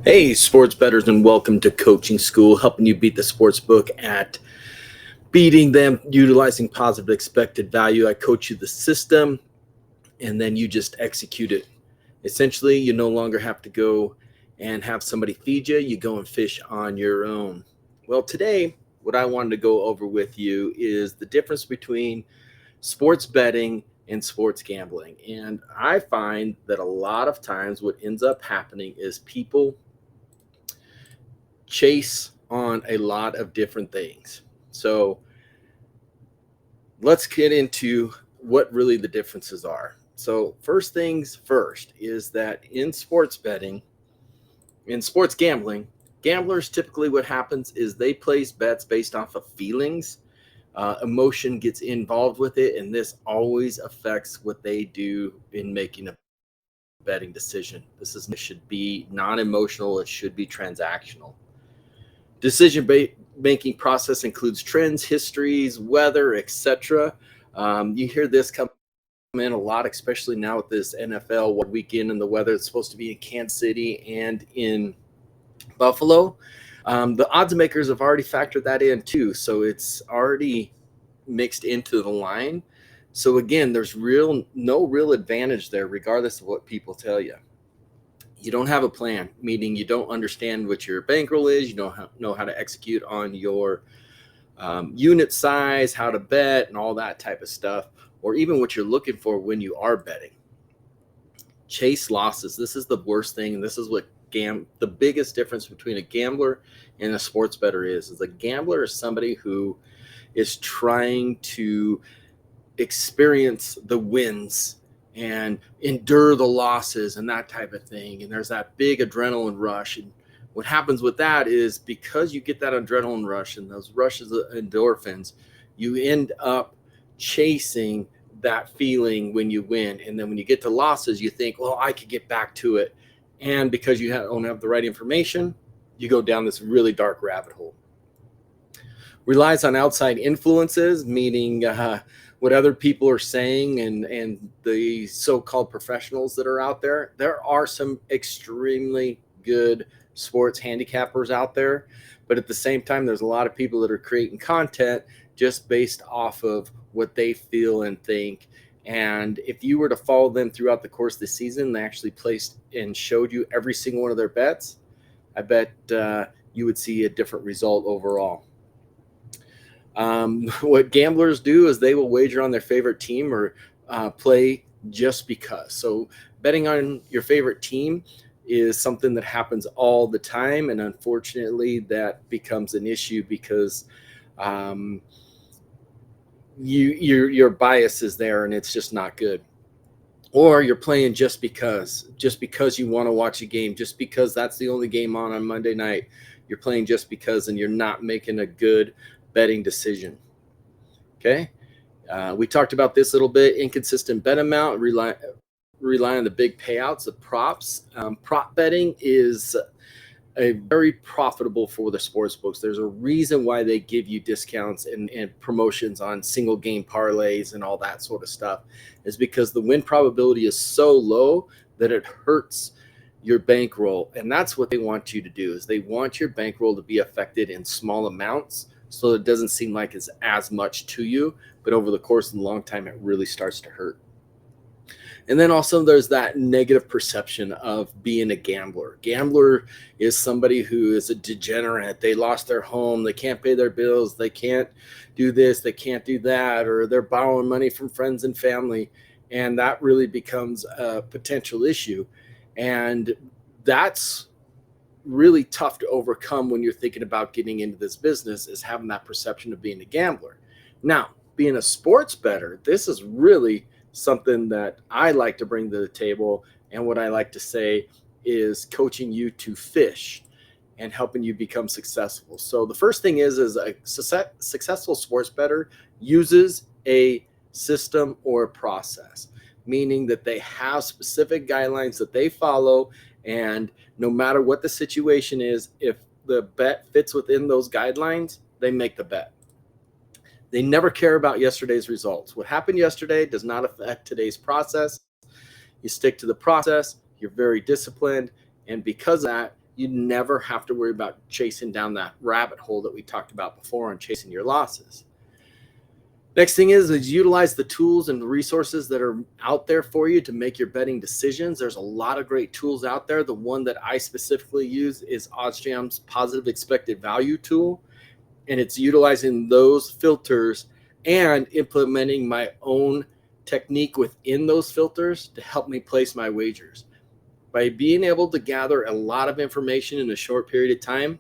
Hey, sports bettors, and welcome to Coaching School, helping you beat the sports book at beating them, utilizing positive expected value. I coach you the system, and then you just execute it. Essentially, you no longer have to go and have somebody feed you. You go and fish on your own. Well, today, what I wanted to go over with you is the difference between sports betting and sports gambling. And I find that a lot of times what ends up happening is people chase on a lot of different things. So let's get into what really the differences are. So first things first is that in sports betting, in sports gambling, gamblers typically what happens is they place bets based off of feelings. Emotion gets involved with it, and this always affects what they do in making a betting decision. This should be non-emotional. It should be transactional. Decision-making process includes trends, histories, weather, etc. You hear this come in a lot, especially now with this NFL weekend and the weather. It's supposed to be in Kansas City and in Buffalo. The odds makers have already factored that in too, so it's already mixed into the line. So again, there's no real advantage there, regardless of what people tell you. You don't have a plan, meaning you don't understand what your bankroll is. You don't know how to execute on your unit size, how to bet, and all that type of stuff, or even what you're looking for when you are betting. Chase losses. This is the worst thing, and this is what the biggest difference between a gambler and a sports bettor is a gambler is somebody who is trying to experience the wins and endure the losses and that type of thing. And there's that big adrenaline rush. And what happens with that is because you get that adrenaline rush and those rushes of endorphins, you end up chasing that feeling when you win. And then when you get to losses, you think, well, I could get back to it. And because you don't have the right information, you go down this really dark rabbit hole. Relies on outside influences, meaning what other people are saying and the so-called professionals that are out there. There are some extremely good sports handicappers out there, but at the same time, there's a lot of people that are creating content just based off of what they feel and think. And if you were to follow them throughout the course of the season, they actually placed and showed you every single one of their bets, I bet you would see a different result overall. What gamblers do is they will wager on their favorite team or play just because. So betting on your favorite team is something that happens all the time. And unfortunately, that becomes an issue because your bias is there and it's just not good. Or you're playing just because you want to watch a game, just because that's the only game on Monday night. You're playing just because, and you're not making a good betting decision. Okay. We talked about this a little bit. Inconsistent bet amount, rely on the big payouts of props. Prop betting is very profitable for the sports books. There's a reason why they give you discounts and promotions on single game parlays and all that sort of stuff, is because the win probability is so low that it hurts your bankroll. And that's what they want you to do, is they want your bankroll to be affected in small amounts, so it doesn't seem like it's as much to you, but over the course of the long time, it really starts to hurt. And then also there's that negative perception of being a gambler. Gambler is somebody who is a degenerate. They lost their home. They can't pay their bills. They can't do this. They can't do that. Or they're borrowing money from friends and family. And that really becomes a potential issue. And that's really tough to overcome when you're thinking about getting into this business, is having that perception of being a gambler. Now, being a sports bettor, this is really something that I like to bring to the table. And what I like to say is coaching you to fish and helping you become successful. So the first thing is a successful sports bettor uses a system or a process, meaning that they have specific guidelines that they follow. And no matter what the situation is, if the bet fits within those guidelines, they make the bet. They never care about yesterday's results. What happened yesterday does not affect today's process. You stick to the process. You're very disciplined. And because of that, You never have to worry about chasing down that rabbit hole that we talked about before on chasing your losses. Next thing is utilize the tools and the resources that are out there for you to make your betting decisions. There's a lot of great tools out there. The one that I specifically use is OddsJam's positive expected value tool, and it's utilizing those filters and implementing my own technique within those filters to help me place my wagers. By being able to gather a lot of information in a short period of time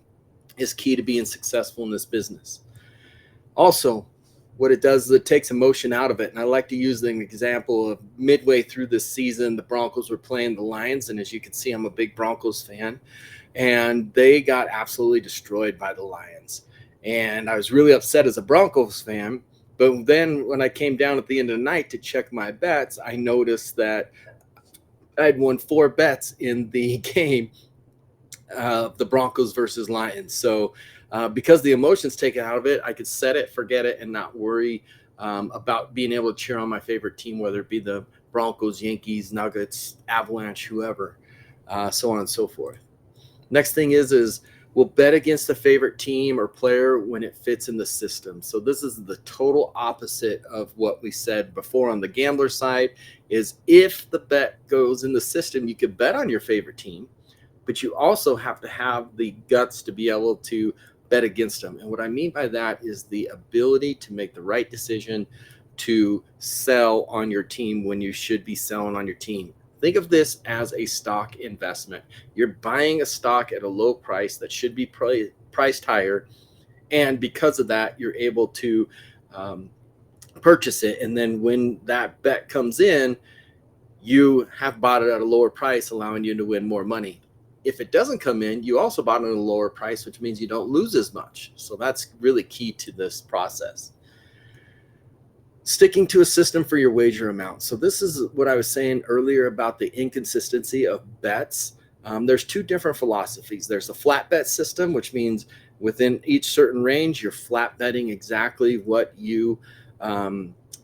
is key to being successful in this business. Also, what it does is it takes emotion out of it. And I like to use an example of midway through this season, the Broncos were playing the Lions. And as you can see, I'm a big Broncos fan. And they got absolutely destroyed by the Lions. And I was really upset as a Broncos fan. But then when I came down at the end of the night to check my bets, I noticed that I'd won 4 bets in the game, the Broncos versus Lions. So because the emotions taken out of it, I could set it, forget it, and not worry about being able to cheer on my favorite team, whether it be the Broncos, Yankees, Nuggets, Avalanche, whoever, so on and so forth. Next thing is we'll bet against a favorite team or player when it fits in the system. So this is the total opposite of what we said before on the gambler side, is if the bet goes in the system, you could bet on your favorite team, but you also have to have the guts to be able to bet against them. And what I mean by that is the ability to make the right decision to sell on your team when you should be selling on your team. Think of this as a stock investment. You're buying a stock at a low price that should be priced higher. And because of that, you're able to purchase it. And then when that bet comes in, you have bought it at a lower price, allowing you to win more money. If it doesn't come in, you also bought it at a lower price, which means you don't lose as much. So that's really key to this process. Sticking to a system for your wager amount. So this is what I was saying earlier about the inconsistency of bets. There's 2 different philosophies. There's a flat bet system, which means within each certain range, you're flat betting exactly what you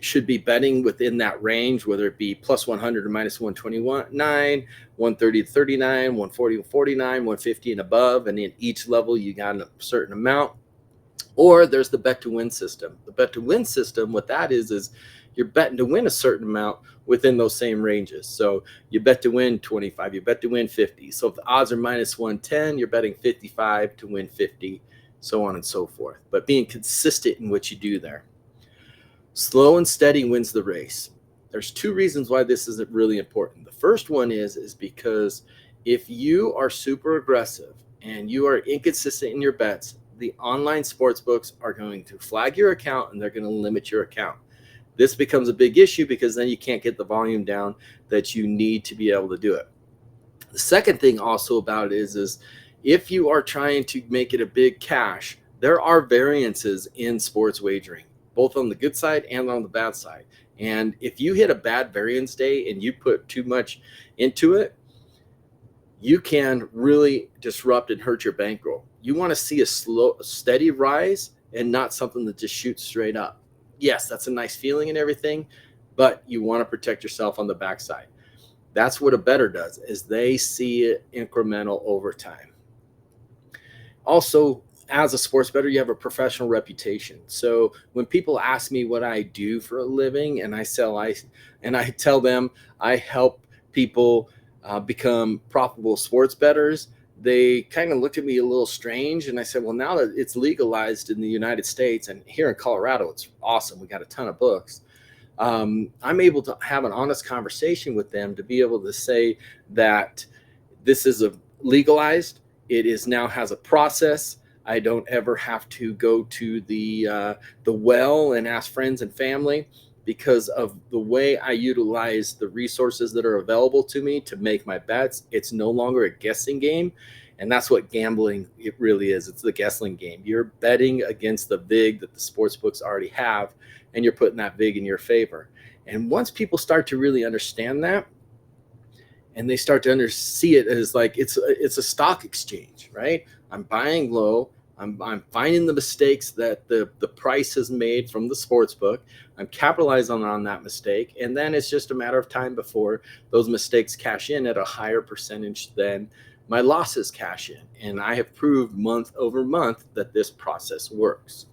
should be betting within that range, whether it be plus 100 or minus 129, 130 to 39, 140 to 49, 150 and above. And in each level, you got a certain amount. Or there's the bet to win system. The bet to win system, what that is you're betting to win a certain amount within those same ranges. So you bet to win 25, you bet to win 50. So if the odds are minus 110, you're betting 55 to win 50, so on and so forth. But being consistent in what you do there. Slow and steady wins the race. There's 2 reasons why this is really important. The first one is because if you are super aggressive and you are inconsistent in your bets, the online sports books are going to flag your account and they're going to limit your account. This becomes a big issue because then you can't get the volume down that you need to be able to do it. The second thing also about it is if you are trying to make it a big cash, there are variances in sports wagering, both on the good side and on the bad side. And if you hit a bad variance day and you put too much into it, you can really disrupt and hurt your bankroll. You want to see a slow, steady rise and not something that just shoots straight up. Yes, that's a nice feeling and everything, but you want to protect yourself on the backside. That's what a bettor does, is they see it incremental over time. Also, as a sports bettor, you have a professional reputation. So when people ask me what I do for a living and I tell them I help people become profitable sports bettors, they kind of looked at me a little strange. And I said, well, now that it's legalized in the United States and here in Colorado, it's awesome. We got a ton of books. I'm able to have an honest conversation with them to be able to say that this is legalized. It is now has a process. I don't ever have to go to the well and ask friends and family, because of the way I utilize the resources that are available to me to make my bets. It's no longer a guessing game. And that's what gambling it really is. It's the guessing game. You're betting against the VIG that the sports books already have, and you're putting that VIG in your favor. And once people start to really understand that, and they start to see it as like it's a stock exchange, right? I'm buying low. I'm finding the mistakes that the price has made from the sports book. I'm capitalizing on that mistake. And then it's just a matter of time before those mistakes cash in at a higher percentage than my losses cash in. And I have proved month over month that this process works.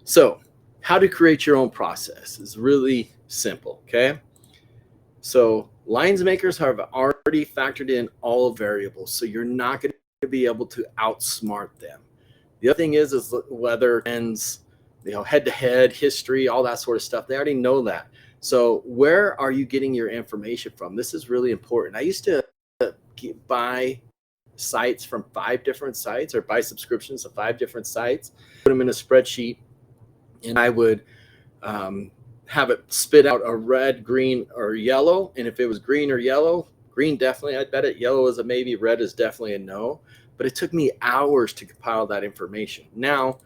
So how to create your own process is really simple, okay? So lines makers have already factored in all variables, so you're not going to be able to outsmart them. The other thing is weather trends, head-to-head history, all that sort of stuff. They already know that. So where are you getting your information from? This is really important. I used to buy sites from 5 different sites, or buy subscriptions to 5 different sites, put them in a spreadsheet, and I would have it spit out a red, green, or yellow. And if it was green or yellow, green definitely, I'd bet it. Yellow is a maybe, red is definitely a no. But it took me hours to compile that information. Now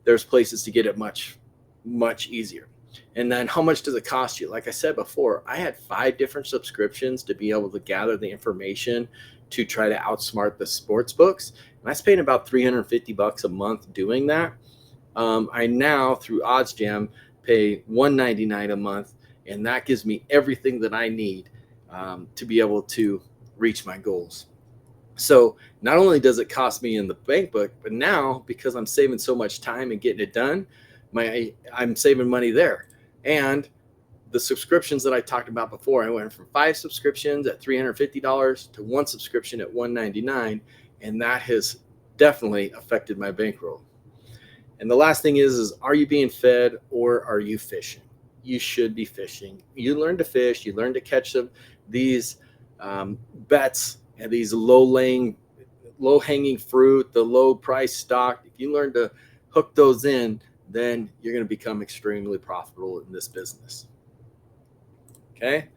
there's places to get it much, much easier. And then how much does it cost you? Like I said before, I had 5 different subscriptions to be able to gather the information to try to outsmart the sports books. And I spent about $350 a month doing that. I now, through OddsJam, pay $199 a month, and that gives me everything that I need to be able to reach my goals. So not only does it cost me in the bank book, but now, because I'm saving so much time and getting it done, I'm saving money there. And the subscriptions that I talked about before, I went from 5 subscriptions at $350 to 1 subscription at $199, and that has definitely affected my bankroll. And the last thing is are you being fed or are you fishing? You should be fishing. You learn to fish. You learn to catch these bets and these low-hanging fruit, the low-price stock. If you learn to hook those in, then you're going to become extremely profitable in this business. Okay?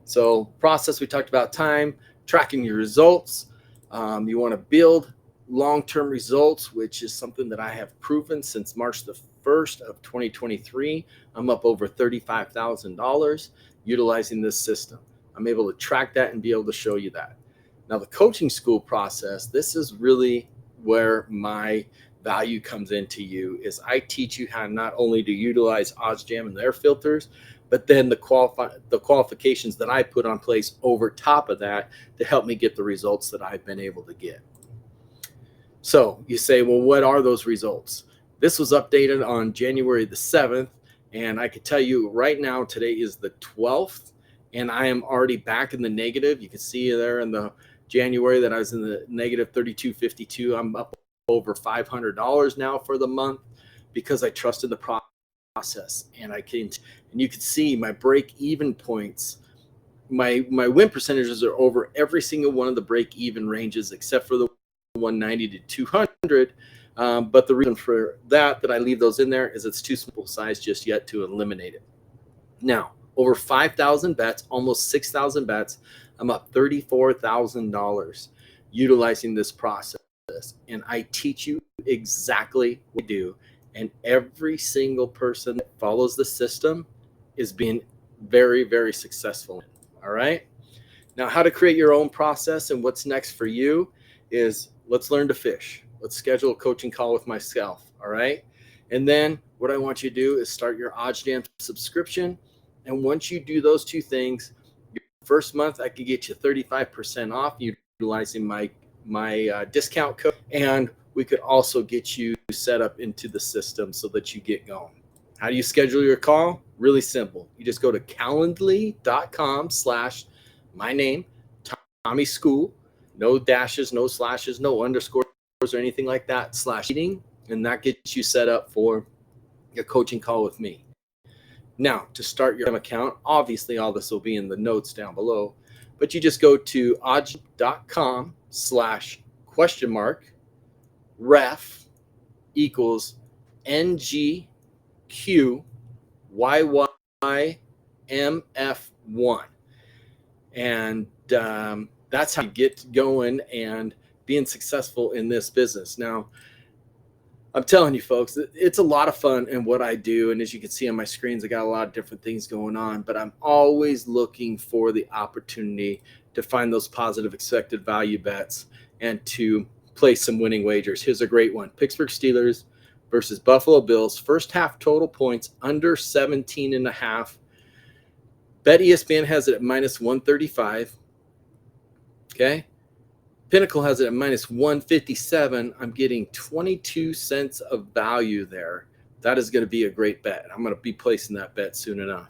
So process, we talked about time, tracking your results. You want to build long-term results, which is something that I have proven since March the 1st of 2023. I'm up over $35,000 utilizing this system. I'm able to track that and be able to show you that. Now, the coaching school process, this is really where my value comes into you, is I teach you how not only to utilize OddsJam and their filters, but then the qualifications that I put on place over top of that to help me get the results that I've been able to get. So you say, well, what are those results? This was updated on January the 7th, and I could tell you right now, today is the 12th, and I am already back in the negative. You can see there in the January that I was in the negative 32.52. I'm up over $500 now for the month because I trusted the process, and you can see my break-even points. My win percentages are over every single one of the break-even ranges except for the 190 to 200. But the reason for that I leave those in there is it's too small size just yet to eliminate it. Now, over 5,000 bets, almost 6,000 bets. I'm up $34,000 utilizing this process. And I teach you exactly what I do. And every single person that follows the system is being very, very successful. All right. Now, how to create your own process and what's next for you is let's learn to fish. Let's schedule a coaching call with myself. All right. And then what I want you to do is start your OddsJam subscription. And once you do those 2 things, your first month, I could get you 35% off utilizing my discount code. And we could also get you set up into the system so that you get going. How do you schedule your call? Really simple. You just go to calendly.com/my name, Tommy School. No dashes, no slashes, no underscores or anything like that, /meeting, and that gets you set up for your coaching call with me. Now, to start your account, obviously all this will be in the notes down below, but you just go to oddsjam.com/ref equals NGQYYMF1. And that's how you get going and being successful in this business. Now, I'm telling you, folks, it's a lot of fun in what I do. And as you can see on my screens, I got a lot of different things going on, but I'm always looking for the opportunity to find those positive expected value bets and to place some winning wagers. Here's a great one. Pittsburgh Steelers versus Buffalo Bills. First half total points under 17.5. Bet ESPN has it at -135. Okay. Pinnacle has it at minus 157. I'm getting 22 cents of value there. That is going to be a great bet. I'm going to be placing that bet soon enough.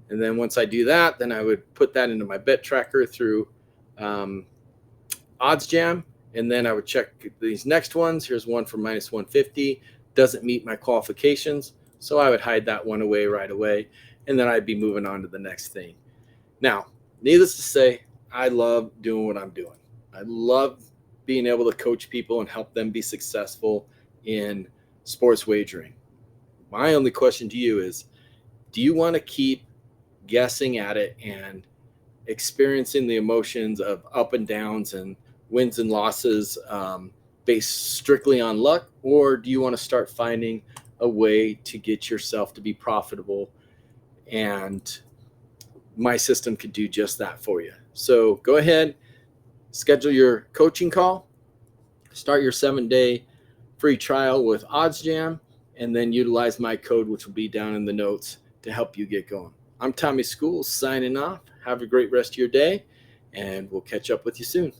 And then once I do that, then I would put that into my bet tracker through OddsJam. And then I would check these next ones. Here's one for minus 150. Doesn't meet my qualifications. So I would hide that one away right away. And then I'd be moving on to the next thing. Now, needless to say, I love doing what I'm doing. I love being able to coach people and help them be successful in sports wagering. My only question to you is, do you want to keep guessing at it and experiencing the emotions of up and downs and wins and losses based strictly on luck? Or do you want to start finding a way to get yourself to be profitable? And my system could do just that for you. So go ahead, schedule your coaching call, start your 7-day free trial with OddsJam, and then utilize my code, which will be down in the notes, to help you get going. I'm Tommy Schools signing off. Have a great rest of your day, and we'll catch up with you soon.